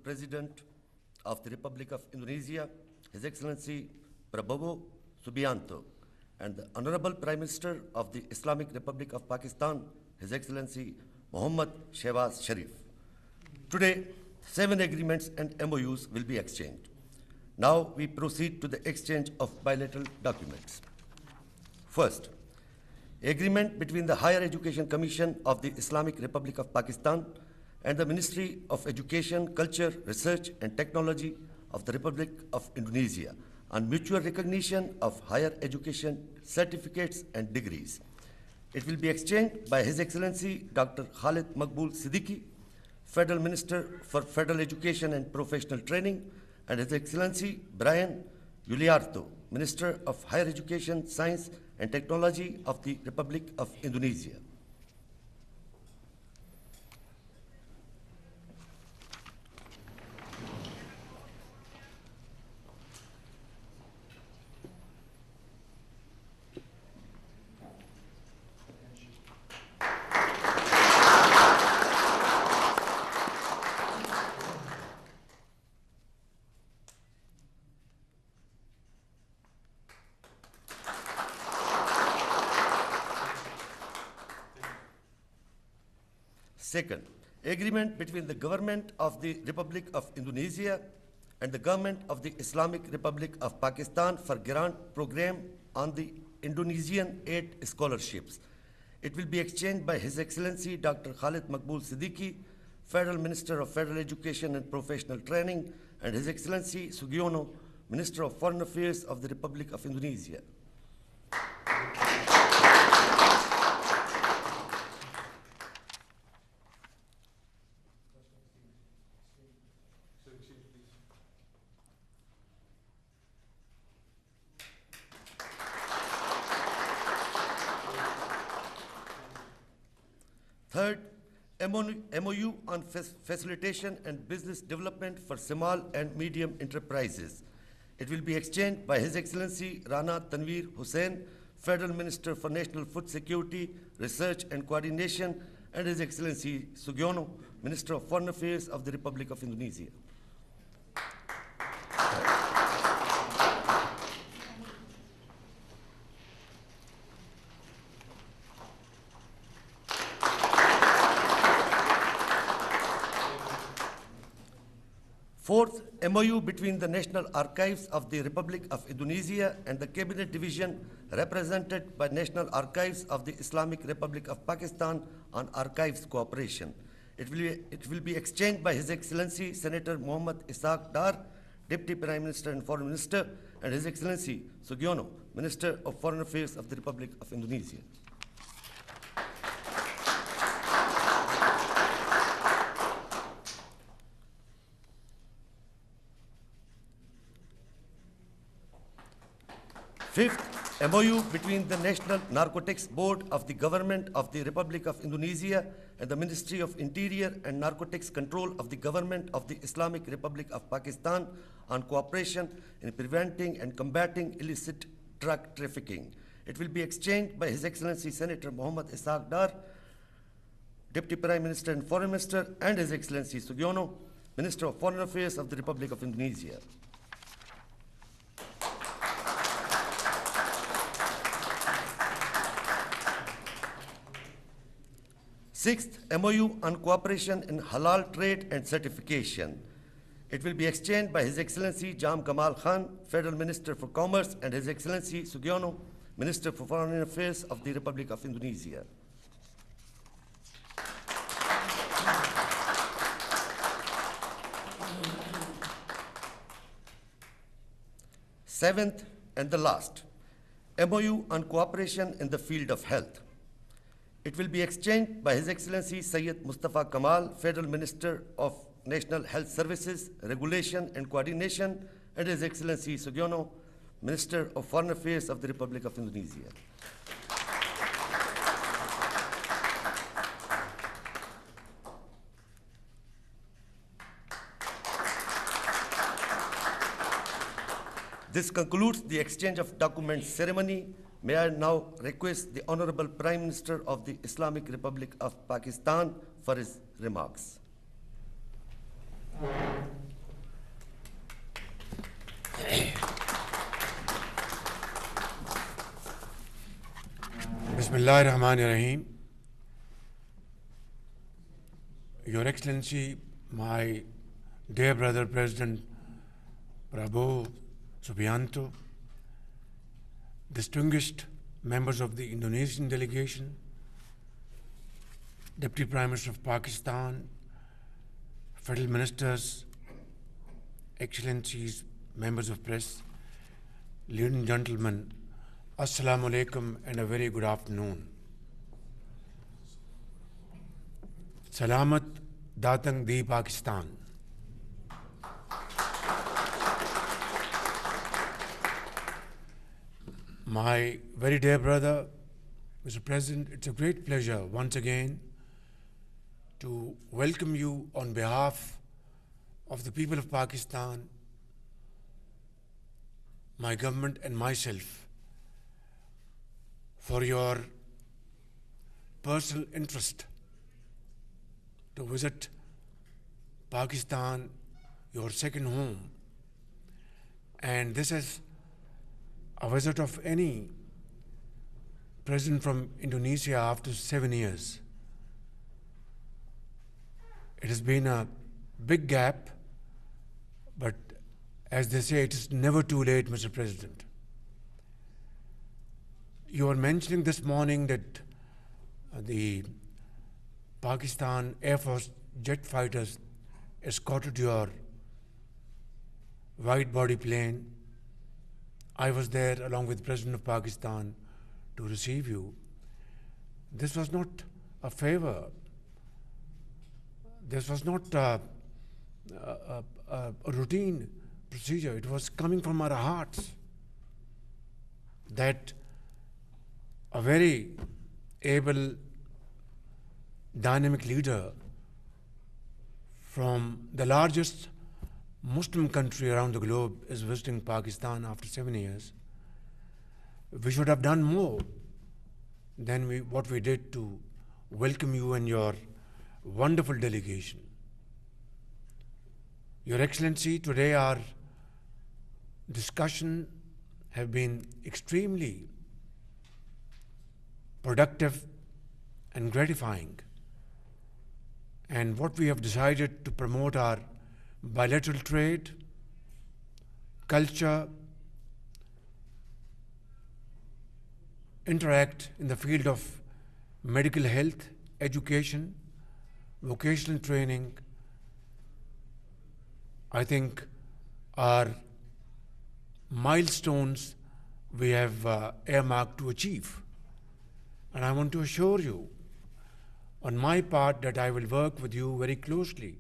President of the Republic of Indonesia, His Excellency Prabowo Subianto, and the Honorable Prime Minister of the Islamic Republic of Pakistan, His Excellency Mohammad Shehbaz Sharif. Today, 7 agreements and MOUs will be exchanged. Now we proceed to the exchange of bilateral documents. First, agreement between the Higher Education Commission of the Islamic Republic of Pakistan and the Ministry of Education, Culture, Research and Technology of the Republic of Indonesia on mutual recognition of higher education certificates and degrees. It will be exchanged by His Excellency Dr. Khalid Maqbool Siddiqui, Federal Minister for Federal Education and Professional Training, and His Excellency Brian Yuliarto, Minister of Higher Education, Science and Technology of the Republic of Indonesia. Second, agreement between the Government of the Republic of Indonesia and the Government of the Islamic Republic of Pakistan for grant program on the Indonesian aid scholarships. It will be exchanged by His Excellency Dr. Khalid Maqbool Siddiqui, Federal Minister of Federal Education and Professional Training, and His Excellency Sugiono, Minister of Foreign Affairs of the Republic of Indonesia. Third, MOU on facilitation and business development for small and medium enterprises. It will be exchanged by His Excellency Rana Tanveer Hussain, Federal Minister for National Food Security, Research and Coordination, and His Excellency Sugiono, Minister of Foreign Affairs of the Republic of Indonesia. Fourth, MOU between the National Archives of the Republic of Indonesia and the Cabinet Division represented by National Archives of the Islamic Republic of Pakistan on archives cooperation. It will be exchanged by His Excellency Senator Muhammad Ishaq Dar, Deputy Prime Minister and Foreign Minister, and His Excellency Sugiono, Minister of Foreign Affairs of the Republic of Indonesia. Fifth, MOU between the National Narcotics Board of the Government of the Republic of Indonesia and the Ministry of Interior and Narcotics Control of the Government of the Islamic Republic of Pakistan on cooperation in preventing and combating illicit drug trafficking. It will be exchanged by His Excellency Senator Muhammad Ishaq Dar, Deputy Prime Minister and Foreign Minister, and His Excellency Sugiono, Minister of Foreign Affairs of the Republic of Indonesia. Sixth, MOU on cooperation in halal trade and certification. It will be exchanged by His Excellency Jam Kamal Khan, Federal Minister for Commerce, and His Excellency Sugiono, Minister for Foreign Affairs of the Republic of Indonesia. Seventh and the last, MOU on cooperation in the field of health. It will be exchanged by His Excellency Syed Mustafa Kamal, Federal Minister of National Health Services, Regulation and Coordination, and His Excellency Sugiono, Minister of Foreign Affairs of the Republic of Indonesia. This concludes the exchange of documents ceremony. May I now request the Honorable Prime Minister of the Islamic Republic of Pakistan for his remarks. Bismillah ar-Rahman ar-Rahim. Your Excellency, my dear brother President Prabowo Subianto, distinguished members of the Indonesian delegation, Deputy Prime Minister of Pakistan, Federal Ministers, Excellencies, members of press, ladies and gentlemen, Assalamu alaikum and a very good afternoon. Salamat datang di Pakistan. My very dear brother, Mr. President, it's a great pleasure once again to welcome you on behalf of the people of Pakistan, my government and myself, for your personal interest to visit Pakistan, your second home. And this is a visit of any president from Indonesia after 7 years. It has been a big gap, but as they say, it is never too late, Mr. President. You were mentioning this morning that the Pakistan Air Force jet fighters escorted your wide-body plane. I was there along with the President of Pakistan to receive you. This was not a favor. This was not a routine procedure. It was coming from our hearts that a very able, dynamic leader from the largest Muslim country around the globe is visiting Pakistan after 7 years. We should have done more than what we did to welcome you and your wonderful delegation. Your Excellency, today our discussion have been extremely productive and gratifying. And what we have decided to promote are bilateral trade, culture, interact in the field of medical health, education, vocational training, I think are milestones we have earmarked to achieve. And I want to assure you on my part that I will work with you very closely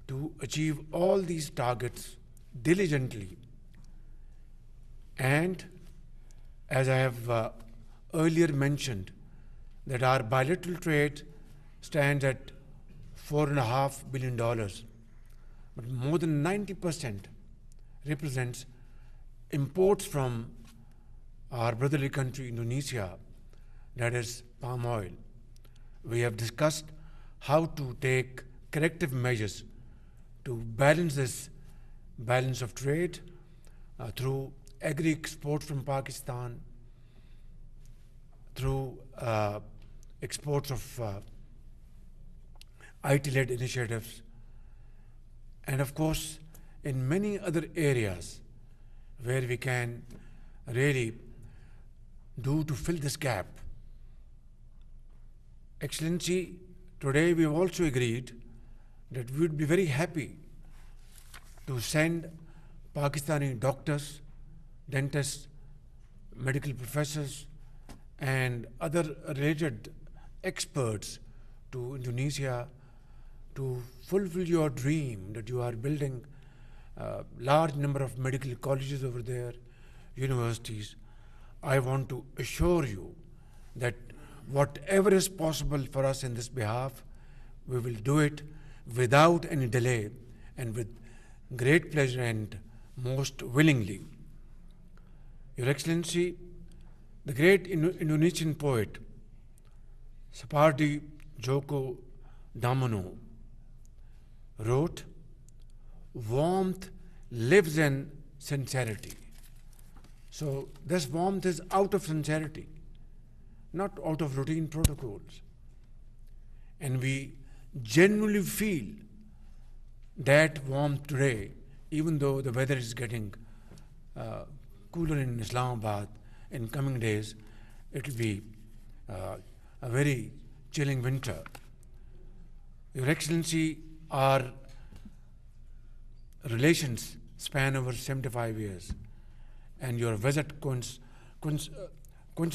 to achieve all these targets diligently. And as I have earlier mentioned, that our bilateral trade stands at $4.5 billion, but more than 90% represents imports from our brotherly country, Indonesia, that is palm oil. We have discussed how to take corrective measures to balance this balance of trade through agri-exports from Pakistan, through exports of IT-led initiatives, and of course in many other areas where we can really do to fill this gap. Excellency, today we have also agreed that we would be very happy to send Pakistani doctors, dentists, medical professors, and other related experts to Indonesia to fulfill your dream that you are building a large number of medical colleges over there, universities. I want to assure you that whatever is possible for us in this behalf, we will do it without any delay and with great pleasure and most willingly. Your Excellency, the great Indonesian poet Sapardi Djoko Damono wrote, "Warmth lives in sincerity." So this warmth is out of sincerity. not out of routine protocols. And we genuinely feel that warmth today, even though the weather is getting cooler in Islamabad. In coming days, it will be a very chilling winter. Your Excellency, our relations span over 75 years, and your visit